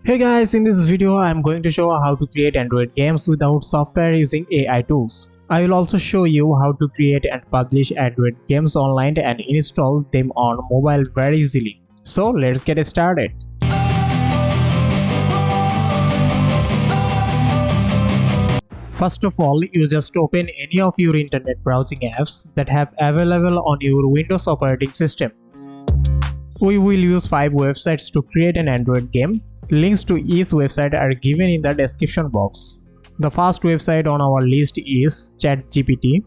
Hey guys, in this video I am going to show how to create Android games without software using AI tools. I will also show you how to create and publish Android games online and install them on mobile very easily. So let's get started. First of all, you just open any of your internet browsing apps that have available on your Windows operating system. We will use 5 websites to create an Android game. Links to each website are given in the description box. The first website on our list is ChatGPT.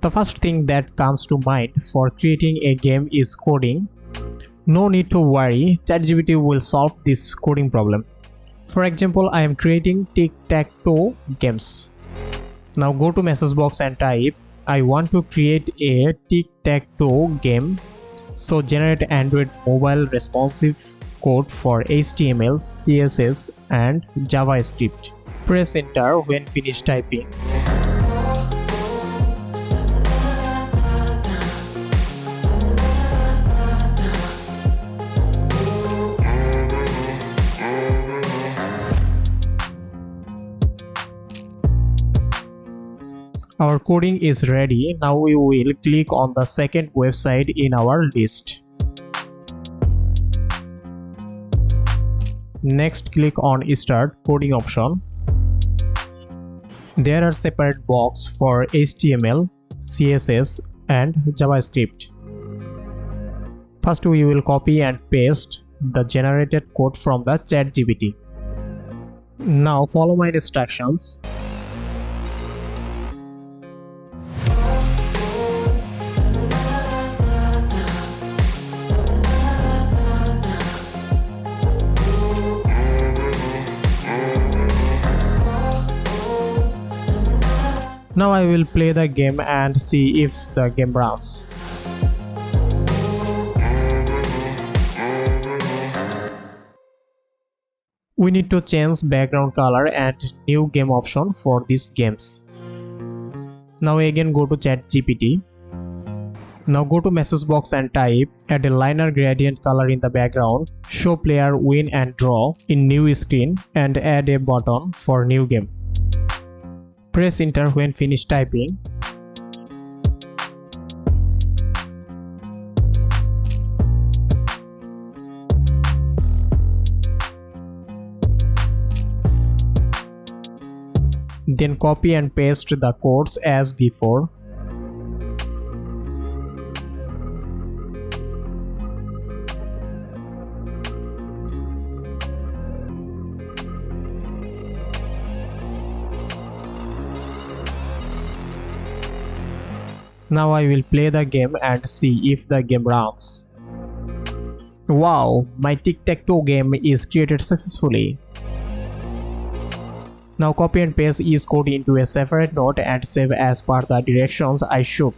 The first thing that comes to mind for creating a game is coding. No need to worry, ChatGPT will solve this coding problem. For example, I am creating Tic-Tac-Toe games. Now go to message box and type, I want to create a Tic-Tac-Toe game. So generate Android mobile responsive code for HTML, CSS and JavaScript. Press enter when finished typing. Our coding is ready. Now we will click on the second website in our list. Next, click on Start Coding option. There are separate boxes for HTML, CSS and JavaScript. First, we will copy and paste the generated code from the ChatGPT. Now follow my instructions. Now I will play the game and see if the game runs. We need to change background color and new game option for these games. Now again go to ChatGPT. Now go to message box and type, add a liner gradient color in the background, show player win and draw in new screen and add a button for new game. Press enter when finished typing. Then copy and paste the codes as before. Now I will play the game and see if the game runs. Wow, my Tic-Tac-Toe game is created successfully. Now copy and paste each code into a separate note and save as per the directions I showed.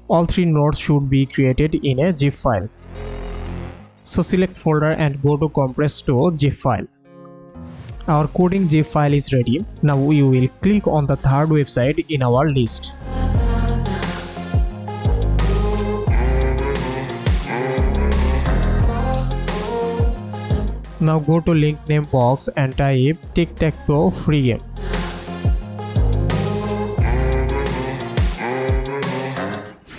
All 3 nodes should be created in a zip file. So select folder and go to compress to zip file. Our coding zip file is ready. Now we will click on the third website in our list. Now go to link name box and type Tic-Tac-Toe free game.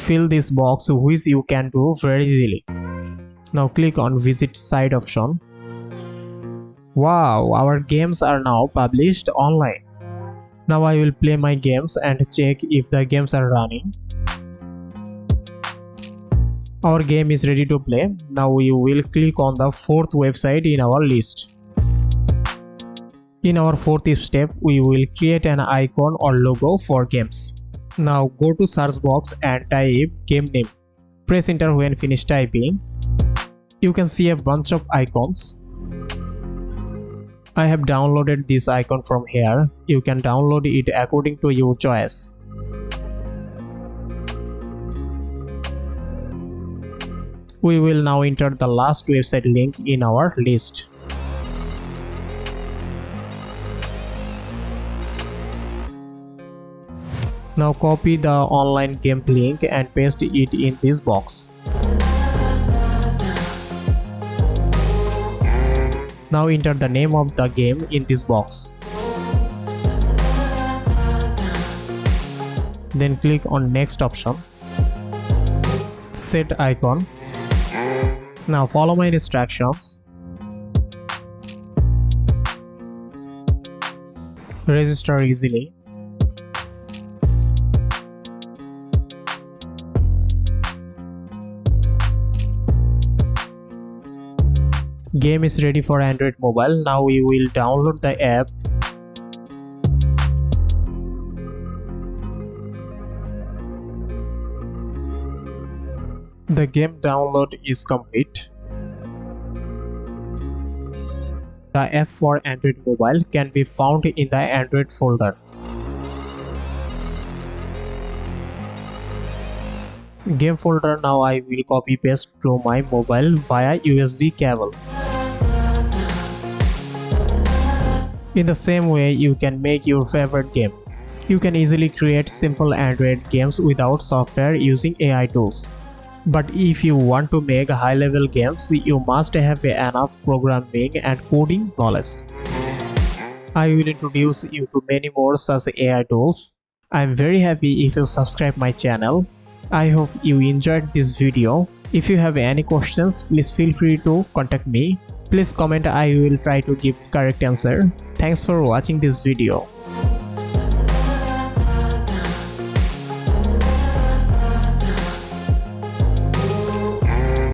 Fill this box, which you can do very easily. Now click on visit site option. Wow, our games are now published online. Now I will play my games and check if the games are running. Our game is ready to play. Now we will click on the fourth website in our list. In our fourth step, we will create an icon or logo for games. Now go to search box and type game name. Press enter when finished typing. You can see a bunch of icons. I have downloaded this icon from here. You can download it according to your choice. We will now enter the last website link in our list. Now copy the online game link and paste it in this box. Now enter the name of the game in this box. Then click on next option. Set icon. Now follow my instructions. Register easily. Game is ready for Android mobile. Now we will download the app. The game download is complete. The app for Android mobile can be found in the Android folder. Game folder now I will copy paste to my mobile via USB cable. In the same way, you can make your favorite game. You can easily create simple Android games without software using AI tools. But if you want to make high-level games, you must have enough programming and coding knowledge. I will introduce you to many more such AI tools. I am very happy if you subscribe my channel. I hope you enjoyed this video. If you have any questions, please feel free to contact me. Please comment, I will try to give correct answer. Thanks for watching this video.